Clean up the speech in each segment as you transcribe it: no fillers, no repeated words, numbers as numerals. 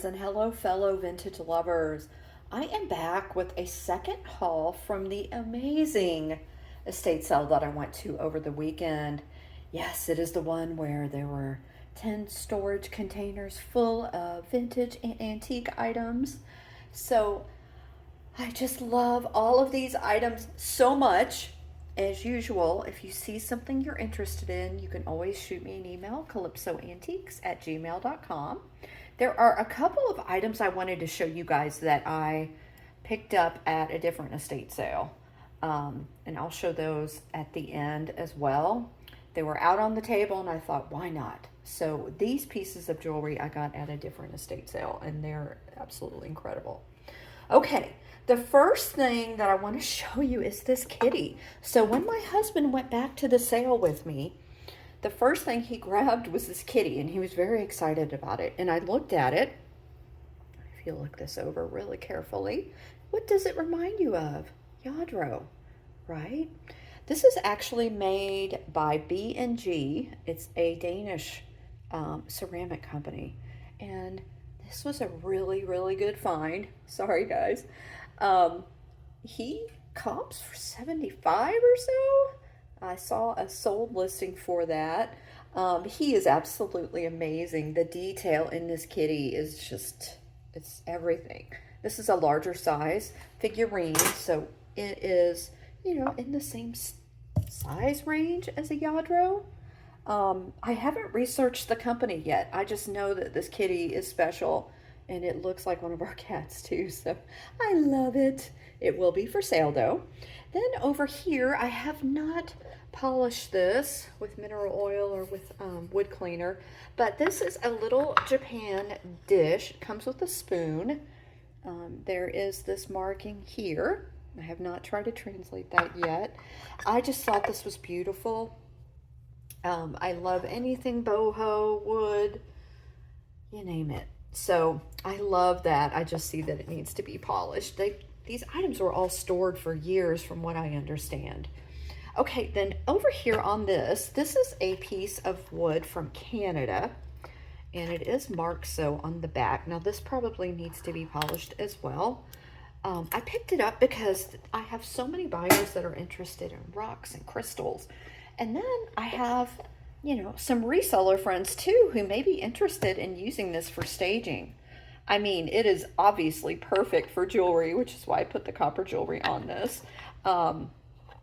friends, and hello fellow vintage lovers. I am back with a second haul from the amazing estate sale that I went to over the weekend. Yes, it is the one where there were 10 storage containers full of vintage and antique items. So I just love all of these items so much. As usual, if you see something you're interested in, you can always shoot me an email, calypsoantiques@gmail.com. There are a couple of items I wanted to show you guys that I picked up at a different estate sale. And I'll show those at the end as well. They were out on the table and I thought, why not? So these pieces of jewelry I got at a different estate sale and they're absolutely incredible. Okay, the first thing that I want to show you is this kitty. So when my husband went back to the sale with me, the first thing he grabbed was this kitty, and he was very excited about it. And I looked at it. If you look this over really carefully, what does it remind you of? Lladró, right? This is actually made by B&G. It's a Danish ceramic company. And this was a really, really good find. Sorry, guys. He comps for 75 or so. I saw a sold listing for that. He is absolutely amazing. The detail in this kitty is just, it's everything. This is a larger size figurine, so it is, you know, in the same size range as a Lladró. I haven't researched the company yet. I just know that this kitty is special and it looks like one of our cats too, so I love it. It will be for sale though. Then over here, I have not polished this with mineral oil or with wood cleaner, but this is a little Japan dish. It comes with a spoon. There is this marking here. I have not tried to translate that yet. I just thought this was beautiful. I love anything boho, wood, you name it. So I love that. I just see that it needs to be polished. These items were all stored for years from what I understand. Okay, then over here on this is a piece of wood from Canada, and it is marked so on the back. Now this probably needs to be polished as well. I picked it up because I have so many buyers that are interested in rocks and crystals. And then I have, you know, some reseller friends too who may be interested in using this for staging. I mean, it is obviously perfect for jewelry, which is why I put the copper jewelry on this.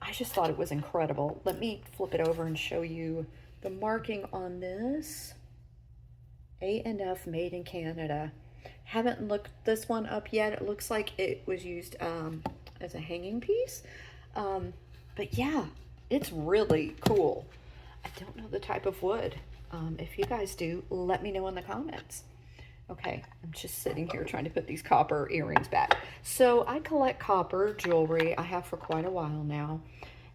I just thought it was incredible. Let me flip it over and show you the marking on this. A&F made in Canada. Haven't looked this one up yet. It looks like it was used as a hanging piece. But yeah, it's really cool. I don't know the type of wood. If you guys do, let me know in the comments. Okay, I'm just sitting here trying to put these copper earrings back. So I collect copper jewelry. I have for quite a while now.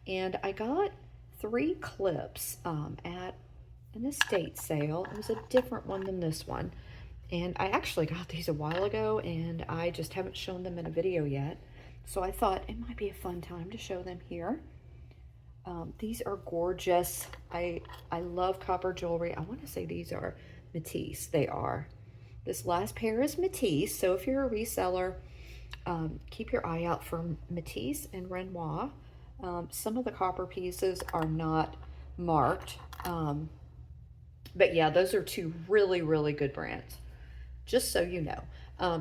And I got 3 clips at an estate sale. It was a different one than this one. And I actually got these a while ago, and I just haven't shown them in a video yet. So I thought it might be a fun time to show them here. These are gorgeous. I love copper jewelry. I want to say these are Matisse. They are. This last pair is Matisse, so if you're a reseller, keep your eye out for Matisse and Renoir. Some of the copper pieces are not marked, but yeah, those are 2 really, really good brands, just so you know.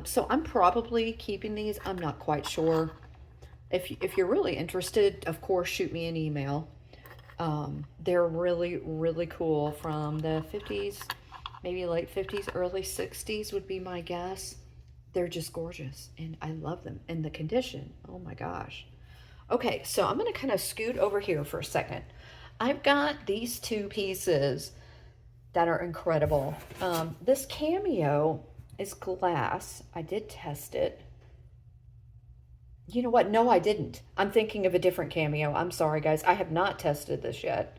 So I'm probably keeping these. I'm not quite sure. If you're really interested, of course, shoot me an email. They're really, really cool from the 50s. Maybe late 50s, early 60s would be my guess. They're just gorgeous, and I love them. And the condition, oh my gosh. Okay, so I'm gonna kind of scoot over here for a second. I've got these 2 pieces that are incredible. This cameo is glass. I did test it. You know what? No, I didn't. I'm thinking of a different cameo. I'm sorry, guys. I have not tested this yet.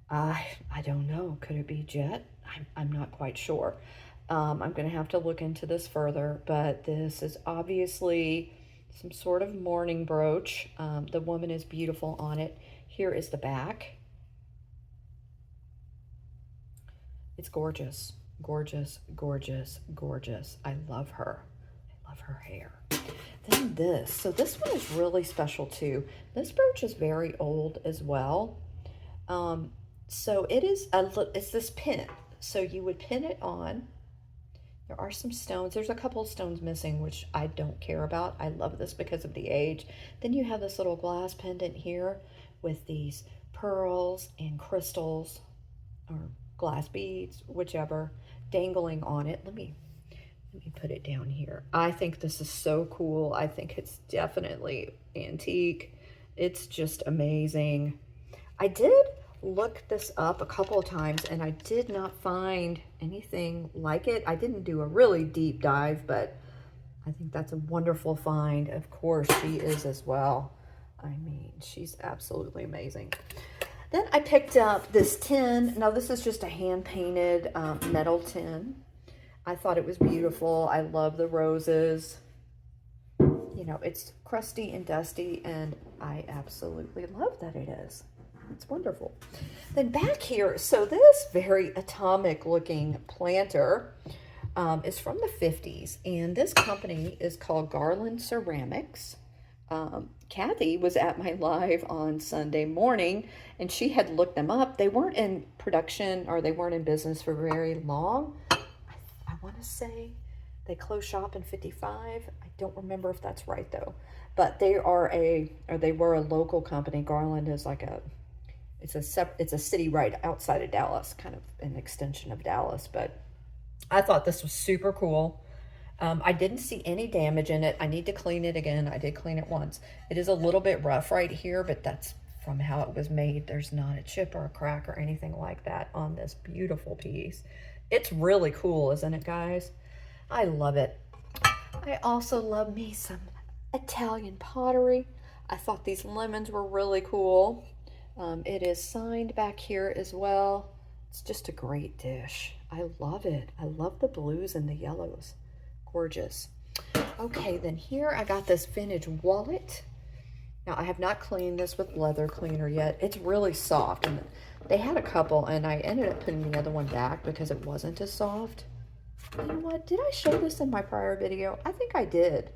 I don't know. Could it be jet? I'm not quite sure. I'm going to have to look into this further, but this is obviously some sort of mourning brooch. The woman is beautiful on it. Here is the back. It's gorgeous. Gorgeous, gorgeous, gorgeous. I love her. I love her hair. Then this. So this one is really special too. This brooch is very old as well. So it's this pin. So you would pin it on. There are some stones. There's a couple of stones missing, which I don't care about. I love this because of the age. Then you have this little glass pendant here with these pearls and crystals or glass beads, whichever, dangling on it. Let me put it down here. I think this is so cool. I think it's definitely antique. It's just amazing. I did look this up a couple of times and I did not find anything like it. I didn't do a really deep dive, but I think that's a wonderful find. Of course, she is as well. I mean, she's absolutely amazing. Then I picked up this tin. Now, this is just a hand-painted metal tin. I thought it was beautiful. I love the roses. You know, it's crusty and dusty, and I absolutely love that it is. It's wonderful. Then back here, so this very atomic-looking planter is from the 50s, and this company is called Garland Ceramics. Kathy was at my live on Sunday morning, and she had looked them up. They weren't in production, or they weren't in business for very long. I want to say they closed shop in 55. I don't remember if that's right though. But they were a local company. Garland is like it's a city right outside of Dallas, kind of an extension of Dallas. But I thought this was super cool. I didn't see any damage in it. I need to clean it again. I did clean it once. It is a little bit rough right here, but that's from how it was made. There's not a chip or a crack or anything like that on this beautiful piece. It's really cool, isn't it, guys? I love it. I also love me some Italian pottery. I thought these lemons were really cool. It is signed back here as well. It's just a great dish. I love it. I love the blues and the yellows. Gorgeous. Okay, then here I got this vintage wallet. Now, I have not cleaned this with leather cleaner yet. It's really soft, and they had a couple, and I ended up putting the other one back because it wasn't as soft. You know what? Did I show this in my prior video? I think I did.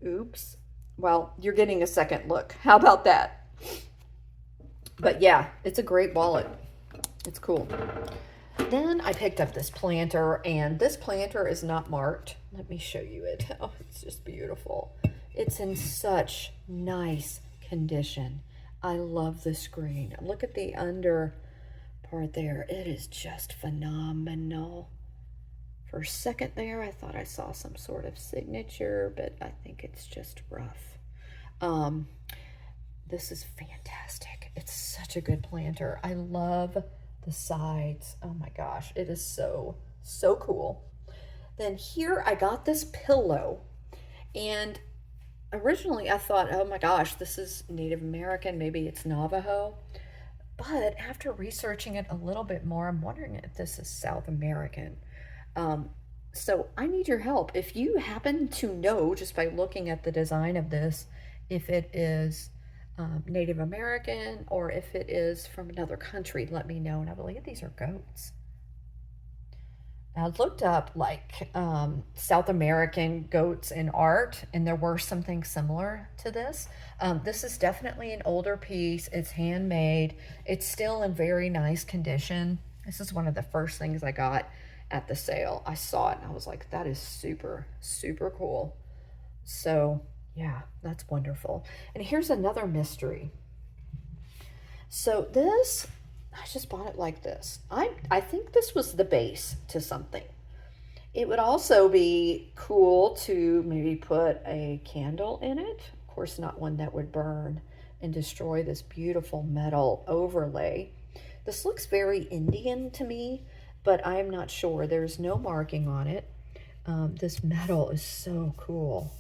Oops. Well, you're getting a second look. How about that? But yeah, it's a great wallet. It's cool. Then I picked up this planter, and this planter is not marked. Let me show you it. Oh, it's just beautiful. It's in such nice condition. I love the screen. Look at the under part there. It is just phenomenal. For a second there, I thought I saw some sort of signature, but I think it's just rough. This is fantastic. It's such a good planter. I love the sides. Oh my gosh, it is so cool. Then here I got this pillow, and originally I thought, oh my gosh, this is Native American, maybe it's Navajo. But after researching it a little bit more, I'm wondering if this is South American. So I need your help. If you happen to know, just by looking at the design of this, if it is Native American or if it is from another country, let me know. And I believe these are goats. I looked up like South American goats in art, and there were something similar to this. This is definitely an older piece. It's handmade. It's still in very nice condition. This is one of the first things I got at the sale. I saw it and I was like, that is super cool. So yeah, that's wonderful. And here's another mystery. So this, I just bought it like this. I think this was the base to something. It would also be cool to maybe put a candle in it. Of course, not one that would burn and destroy this beautiful metal overlay. This looks very Indian to me, but I'm not sure. There's no marking on it. This metal is so cool.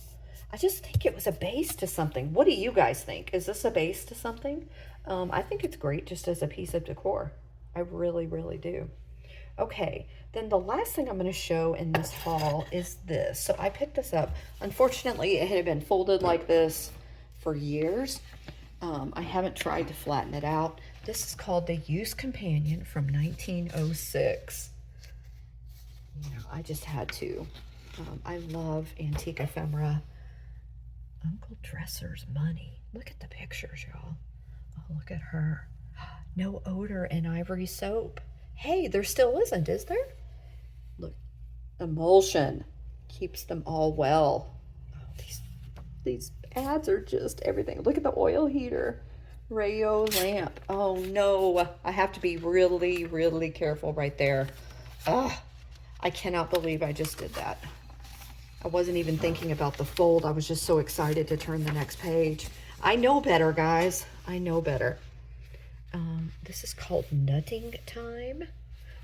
I just think it was a base to something. What do you guys think? Is this a base to something? I think it's great just as a piece of decor. I really do. Okay, then the last thing I'm going to show in this haul is this. So I picked this up. Unfortunately, it had been folded like this for years. I haven't tried to flatten it out. This is called the Use Companion from 1906. you know, I just had to. I love antique ephemera. Uncle Dresser's money. Look at the pictures, y'all. Oh, look at her. No odor in ivory soap. Hey, there still isn't, is there? Look, emulsion keeps them all well. Oh, these ads are just everything. Look at the oil heater. Rayo lamp. Oh no, I have to be really, really careful right there. Ah, I cannot believe I just did that. I wasn't even thinking about the fold. I was just so excited to turn the next page. I know better, guys. I know better. This is called Nutting Time.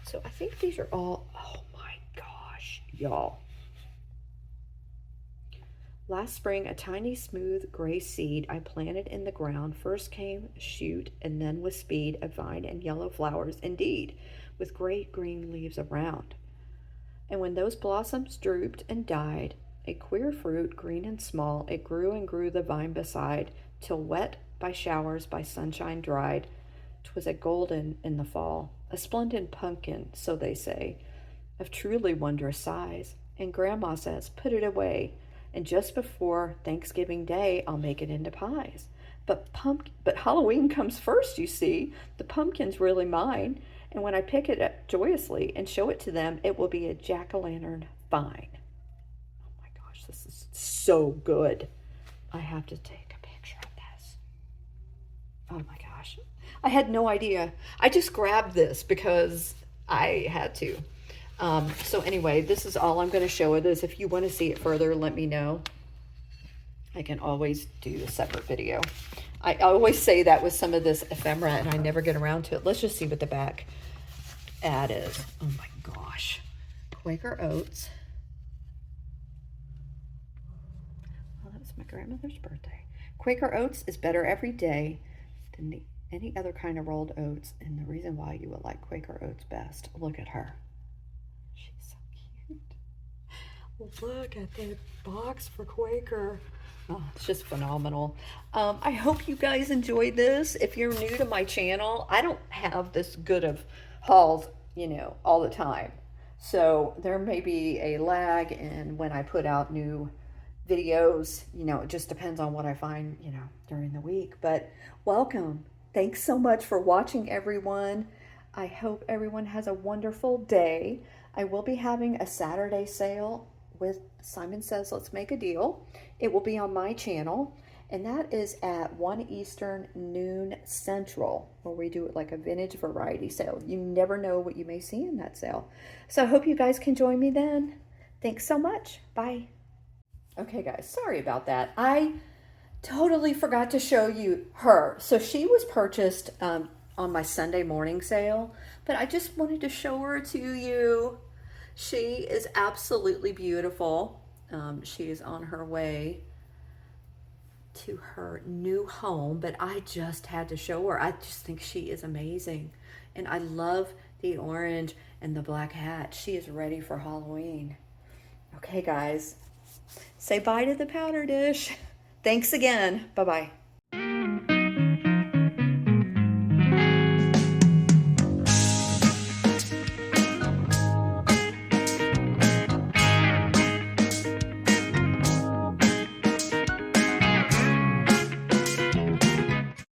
So I think these are all, oh my gosh, y'all. Last spring, a tiny smooth gray seed I planted in the ground first came a shoot, and then with speed a vine and yellow flowers indeed, with great green leaves around. And when those blossoms drooped and died, a queer fruit, green and small, it grew and grew the vine beside, till wet by showers, by sunshine dried, 'twas a golden in the fall, a splendid pumpkin, so they say, of truly wondrous size. And Grandma says, put it away, and just before Thanksgiving Day, I'll make it into pies. But Halloween comes first, you see. The pumpkin's really mine, and when I pick it up joyously and show it to them, it will be a jack-o'-lantern fine. Oh my gosh, this is so good. I have to take a picture of this. Oh my gosh. I had no idea. I just grabbed this because I had to. So anyway, this is all I'm going to show it is. If you want to see it further, let me know. I can always do a separate video. I always say that with some of this ephemera and I never get around to it. Let's just see what the back ad is. Oh my gosh. Quaker Oats. Well, that was my grandmother's birthday. Quaker Oats is better every day than any other kind of rolled oats, and the reason why you will like Quaker Oats best. Look at her. She's so cute. Look at that box for Quaker. Oh, it's just phenomenal. I hope you guys enjoyed this. If you're new to my channel, I don't have this good of hauls, you know, all the time. So there may be a lag in when I put out new videos. You know, it just depends on what I find, you know, during the week. But welcome. Thanks so much for watching, everyone. I hope everyone has a wonderful day. I will be having a Saturday sale with Simon Says Let's Make a Deal. It will be on my channel, and that is at 1 Eastern, noon Central, where we do it like a vintage variety sale. You never know what you may see in that sale. So I hope you guys can join me then. Thanks so much. Bye. Okay, guys, sorry about that. I totally forgot to show you her. So she was purchased on my Sunday morning sale, but I just wanted to show her to you. She is absolutely beautiful. She is on her way to her new home, but I just had to show her. I just think she is amazing. And I love the orange and the black hat. She is ready for Halloween. Okay, guys, say bye to the powder dish. Thanks again. Bye-bye.